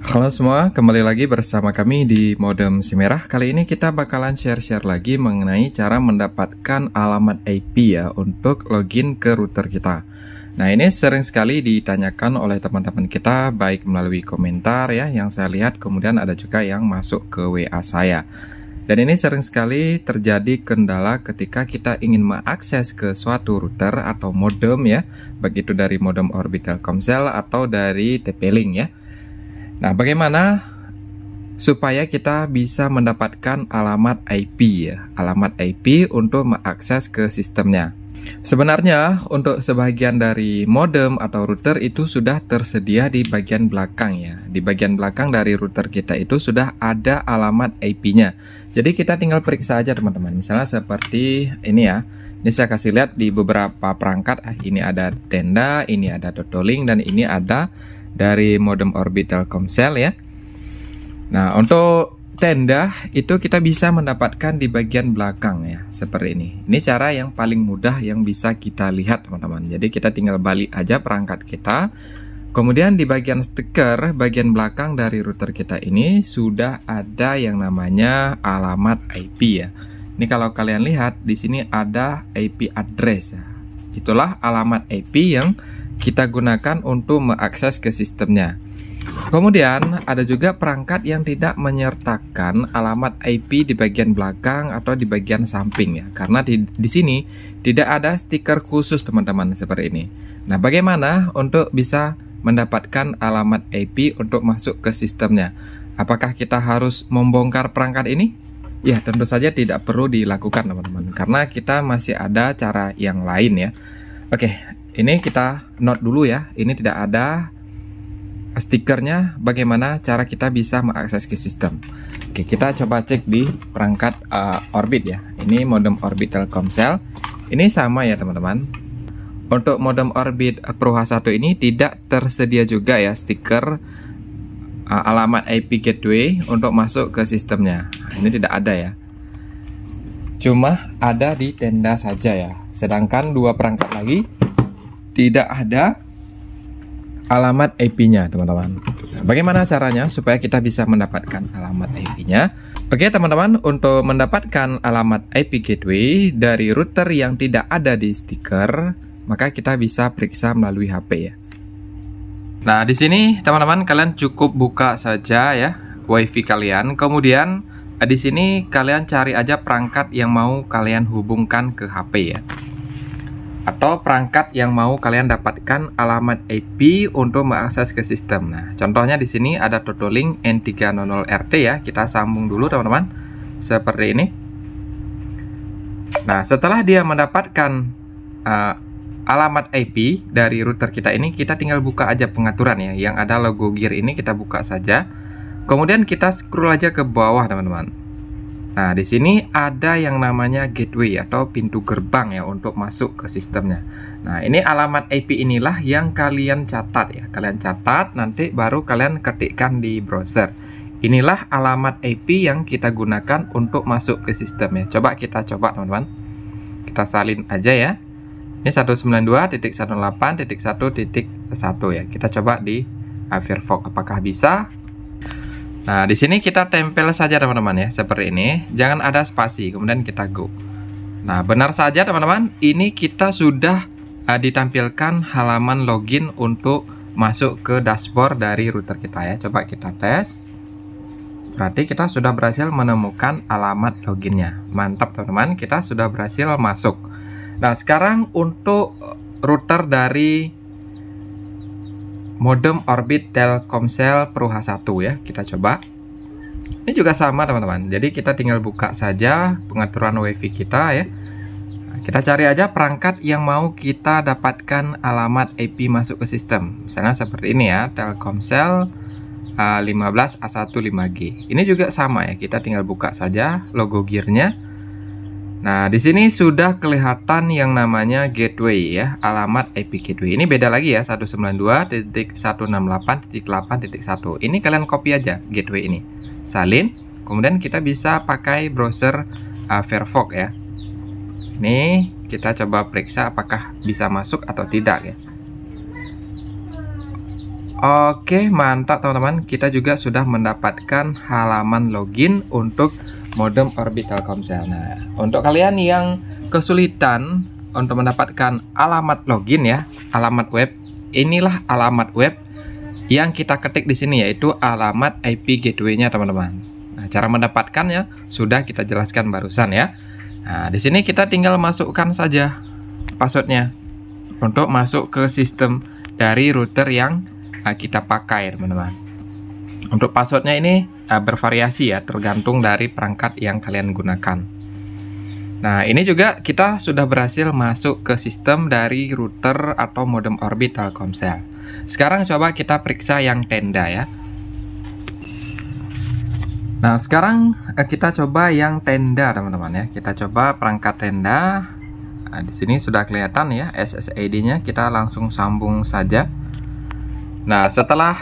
Halo semua, kembali lagi bersama kami di Modem Si Merah. Kali ini kita bakalan share-share lagi mengenai cara mendapatkan alamat IP ya untuk login ke router kita. Nah, ini sering sekali ditanyakan oleh teman-teman kita, baik melalui komentar ya yang saya lihat, kemudian ada juga yang masuk ke WA saya. Dan ini sering sekali terjadi kendala ketika kita ingin mengakses ke suatu router atau modem ya, baik itu dari modem Orbit Telkomsel atau dari TP-Link ya. Nah, bagaimana supaya kita bisa mendapatkan alamat IP ya, alamat IP untuk mengakses ke sistemnya. Sebenarnya untuk sebagian dari modem atau router itu sudah tersedia di bagian belakang ya. Di bagian belakang dari router kita itu sudah ada alamat IP-nya. Jadi kita tinggal periksa aja teman-teman. Misalnya seperti ini ya. Ini saya kasih lihat di beberapa perangkat. Ini ada Tenda, ini ada Totoling, dan ini ada dari modem Orbit Telkomsel ya. Nah, untuk Tenda itu kita bisa mendapatkan di bagian belakang ya, seperti ini. Ini cara yang paling mudah yang bisa kita lihat teman-teman. Jadi kita tinggal balik aja perangkat kita. Kemudian di bagian stiker, bagian belakang dari router kita ini sudah ada yang namanya alamat IP ya. Ini kalau kalian lihat di sini ada IP address ya. Itulah alamat IP yang kita gunakan untuk mengakses ke sistemnya. Kemudian ada juga perangkat yang tidak menyertakan alamat IP di bagian belakang atau di bagian samping ya, karena di sini tidak ada stiker khusus teman-teman seperti ini. Nah, bagaimana untuk bisa mendapatkan alamat IP untuk masuk ke sistemnya? Apakah kita harus membongkar perangkat ini? Ya, tentu saja tidak perlu dilakukan teman-teman, karena kita masih ada cara yang lain ya. Oke, ini kita note dulu ya. Ini tidak ada stikernya, bagaimana cara kita bisa mengakses ke sistem. Oke, kita coba cek di perangkat Orbit ya. Ini modem Orbit Telkomsel. Ini sama ya teman-teman. Untuk modem Orbit Pro H1 ini tidak tersedia juga ya stiker alamat IP gateway untuk masuk ke sistemnya. Ini tidak ada ya. Cuma ada di Tenda saja ya. Sedangkan dua perangkat lagi tidak ada alamat IP-nya teman-teman. Bagaimana caranya supaya kita bisa mendapatkan alamat IP-nya? Oke teman-teman, untuk mendapatkan alamat IP gateway dari router yang tidak ada di stiker, maka kita bisa periksa melalui HP ya. Nah, di sini teman-teman kalian cukup buka saja ya WiFi kalian. Kemudian di sini kalian cari aja perangkat yang mau kalian hubungkan ke HP ya, atau perangkat yang mau kalian dapatkan alamat IP untuk mengakses ke sistem. Nah, contohnya di sini ada Totoling N300RT ya. Kita sambung dulu teman-teman, seperti ini. Nah, setelah dia mendapatkan alamat IP dari router kita ini, kita tinggal buka aja pengaturan ya. Yang ada logo gear ini kita buka saja. Kemudian kita scroll aja ke bawah teman-teman. Nah, di sini ada yang namanya gateway atau pintu gerbang ya untuk masuk ke sistemnya. Nah, ini alamat IP inilah yang kalian catat ya. Kalian catat, nanti baru kalian ketikkan di browser. Inilah alamat IP yang kita gunakan untuk masuk ke sistem ya. Coba kita coba teman-teman. Kita salin aja ya. Ini 192.168.1.1 ya. Kita coba di Firefox apakah bisa. Nah, di sini kita tempel saja teman-teman ya, seperti ini. Jangan ada spasi, kemudian kita go. Nah, benar saja teman-teman, ini kita sudah ditampilkan halaman login untuk masuk ke dashboard dari router kita ya. Coba kita tes. Berarti kita sudah berhasil menemukan alamat loginnya. Mantap teman-teman, kita sudah berhasil masuk. Nah, sekarang untuk router dari modem Orbit Telkomsel Pro H1 ya, kita coba. Ini juga sama teman-teman. Jadi kita tinggal buka saja pengaturan WiFi kita ya. Nah, kita cari aja perangkat yang mau kita dapatkan alamat IP masuk ke sistem. Misalnya seperti ini ya, Telkomsel 15A15G. Ini juga sama ya. Kita tinggal buka saja logo gearnya. Nah, di sini sudah kelihatan yang namanya gateway ya, alamat IP gateway. Ini beda lagi ya, 192.168.8.1. Ini kalian copy aja gateway ini. Salin, kemudian kita bisa pakai browser Firefox ya. Ini kita coba periksa apakah bisa masuk atau tidak ya. Oke, mantap teman-teman. Kita juga sudah mendapatkan halaman login untuk modem Orbit Telkomsel. Nah, untuk kalian yang kesulitan untuk mendapatkan alamat login ya, alamat web, inilah alamat web yang kita ketik di sini, yaitu alamat IP gateway-nya teman-teman. Nah, cara mendapatkannya sudah kita jelaskan barusan ya. Nah, di sini kita tinggal masukkan saja passwordnya untuk masuk ke sistem dari router yang kita pakai teman-teman. Untuk passwordnya ini bervariasi ya, tergantung dari perangkat yang kalian gunakan. Nah, ini juga kita sudah berhasil masuk ke sistem dari router atau modem Orbit Telkomsel. Sekarang coba kita periksa yang tenda ya. Nah, sekarang kita coba yang tenda teman-teman ya. Kita coba perangkat tenda. Nah, di sini sudah kelihatan ya SSID-nya. Kita langsung sambung saja. Nah, setelah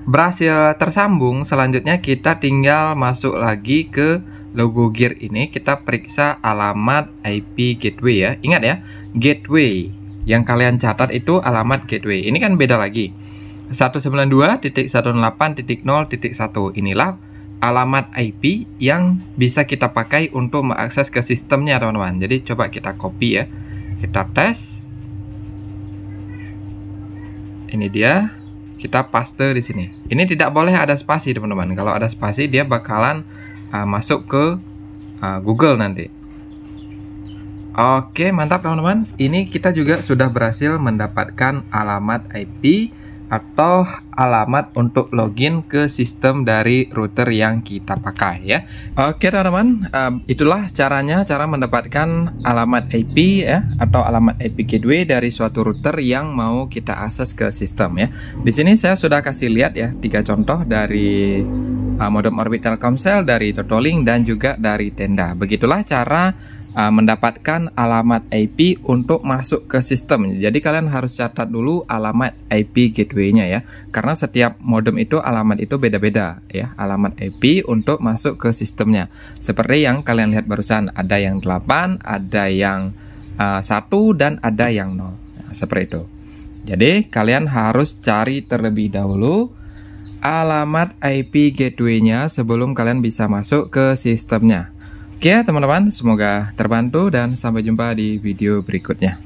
berhasil tersambung, selanjutnya kita tinggal masuk lagi ke logo gear ini. Kita periksa alamat IP gateway ya. Ingat ya, gateway yang kalian catat itu alamat gateway. Ini kan beda lagi. 192.168.0.1 inilah alamat IP yang bisa kita pakai untuk mengakses ke sistemnya teman-teman. Jadi coba kita copy ya. Kita tes. Ini dia, kita paste di sini. Ini tidak boleh ada spasi teman-teman. Kalau ada spasi dia bakalan masuk ke Google nanti. Oke, mantap teman-teman. Ini kita juga sudah berhasil mendapatkan alamat IP atau alamat untuk login ke sistem dari router yang kita pakai ya. Oke teman-teman, itulah caranya, cara mendapatkan alamat IP ya, atau alamat IP gateway dari suatu router yang mau kita akses ke sistem ya. Di sini saya sudah kasih lihat ya 3 contoh dari modem Orbit Telkomsel, dari Totoling, dan juga dari Tenda. Begitulah cara mendapatkan alamat IP untuk masuk ke sistem. Jadi kalian harus catat dulu alamat IP gateway-nya ya, karena setiap modem itu alamat itu beda-beda ya, alamat IP untuk masuk ke sistemnya. Seperti yang kalian lihat barusan, ada yang 8, ada yang 1, dan ada yang 0. Nah, seperti itu. Jadi kalian harus cari terlebih dahulu alamat IP gateway-nya sebelum kalian bisa masuk ke sistemnya. Oke teman-teman, semoga terbantu dan sampai jumpa di video berikutnya.